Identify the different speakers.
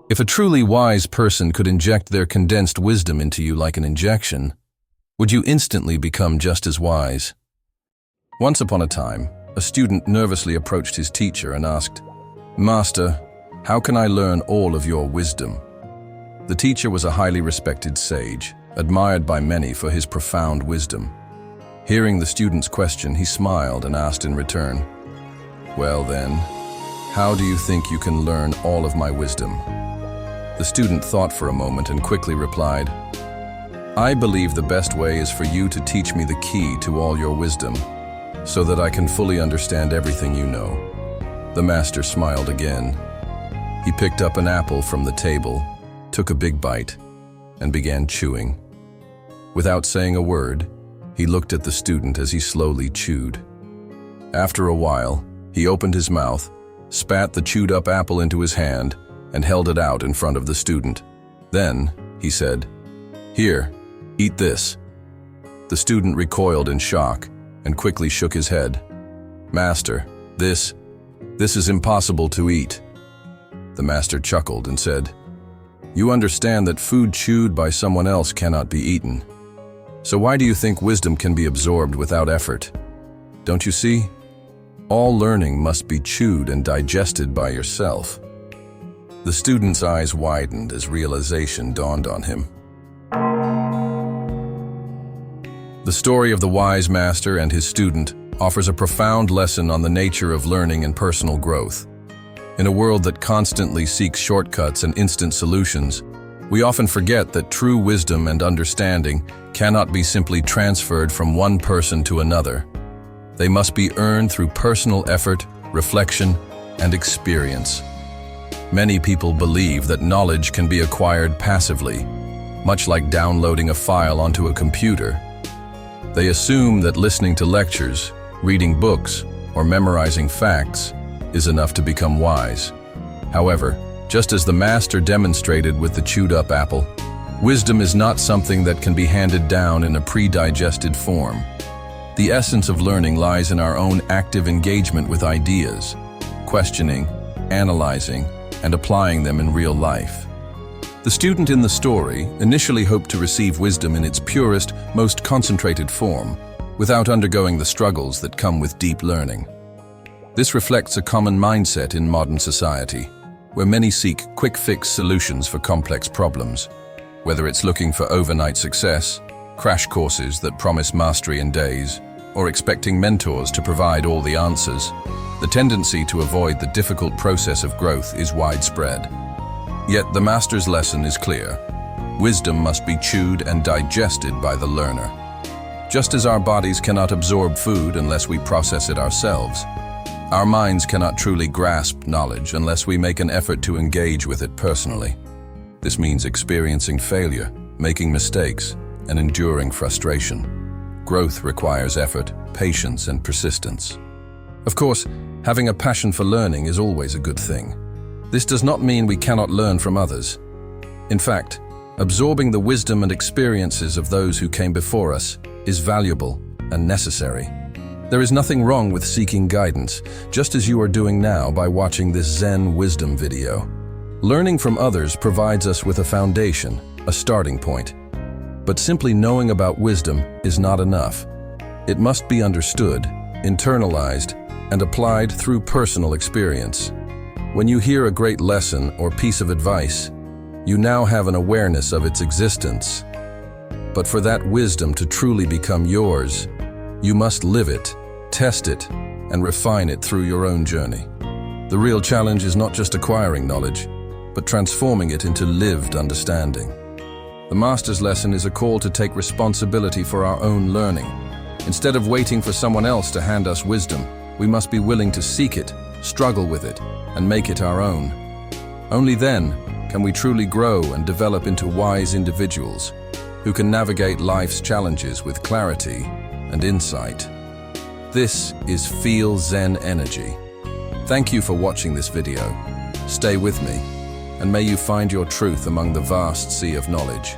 Speaker 1: If a truly wise person could inject their condensed wisdom into you like an injection, would you instantly become just as wise? Once upon a time, a student nervously approached his teacher and asked, "Master, how can I learn all of your wisdom?" The teacher was a highly respected sage, admired by many for his profound wisdom. Hearing the student's question, he smiled and asked in return, "Well then, how do you think you can learn all of my wisdom?" The student thought for a moment and quickly replied, "I believe the best way is for you to teach me the key to all your wisdom, so that I can fully understand everything you know." The master smiled again. He picked up an apple from the table, took a big bite, and began chewing. Without saying a word, he looked at the student as he slowly chewed. After a while, he opened his mouth, spat the chewed-up apple into his hand, and held it out in front of the student. Then, he said, "Here, eat this." The student recoiled in shock and quickly shook his head. "Master, this is impossible to eat." The master chuckled and said, "You understand that food chewed by someone else cannot be eaten. So why do you think wisdom can be absorbed without effort? Don't you see? All learning must be chewed and digested by yourself." The student's eyes widened as realization dawned on him. The story of the wise master and his student offers a profound lesson on the nature of learning and personal growth. In a world that constantly seeks shortcuts and instant solutions, we often forget that true wisdom and understanding cannot be simply transferred from one person to another. They must be earned through personal effort, reflection, and experience. Many people believe that knowledge can be acquired passively, much like downloading a file onto a computer. They assume that listening to lectures, reading books, or memorizing facts is enough to become wise. However, just as the master demonstrated with the chewed-up apple, wisdom is not something that can be handed down in a pre-digested form. The essence of learning lies in our own active engagement with ideas, questioning, analyzing, and applying them in real life. The student in the story initially hoped to receive wisdom in its purest, most concentrated form, without undergoing the struggles that come with deep learning. This reflects a common mindset in modern society, where many seek quick-fix solutions for complex problems. Whether it's looking for overnight success, crash courses that promise mastery in days, or expecting mentors to provide all the answers, the tendency to avoid the difficult process of growth is widespread. Yet the master's lesson is clear. Wisdom must be chewed and digested by the learner. Just as our bodies cannot absorb food unless we process it ourselves, our minds cannot truly grasp knowledge unless we make an effort to engage with it personally. This means experiencing failure, making mistakes, and enduring frustration. Growth requires effort, patience, and persistence. Of course, having a passion for learning is always a good thing. This does not mean we cannot learn from others. In fact, absorbing the wisdom and experiences of those who came before us is valuable and necessary. There is nothing wrong with seeking guidance, just as you are doing now by watching this Zen wisdom video. Learning from others provides us with a foundation, a starting point. But simply knowing about wisdom is not enough. It must be understood, internalized, and applied through personal experience. When you hear a great lesson or piece of advice, you now have an awareness of its existence. But for that wisdom to truly become yours, you must live it, test it, and refine it through your own journey. The real challenge is not just acquiring knowledge, but transforming it into lived understanding. The master's lesson is a call to take responsibility for our own learning. Instead of waiting for someone else to hand us wisdom, we must be willing to seek it, struggle with it, and make it our own. Only then can we truly grow and develop into wise individuals who can navigate life's challenges with clarity and insight. This is Feel Zen Energy. Thank you for watching this video. Stay with me, and may you find your truth among the vast sea of knowledge.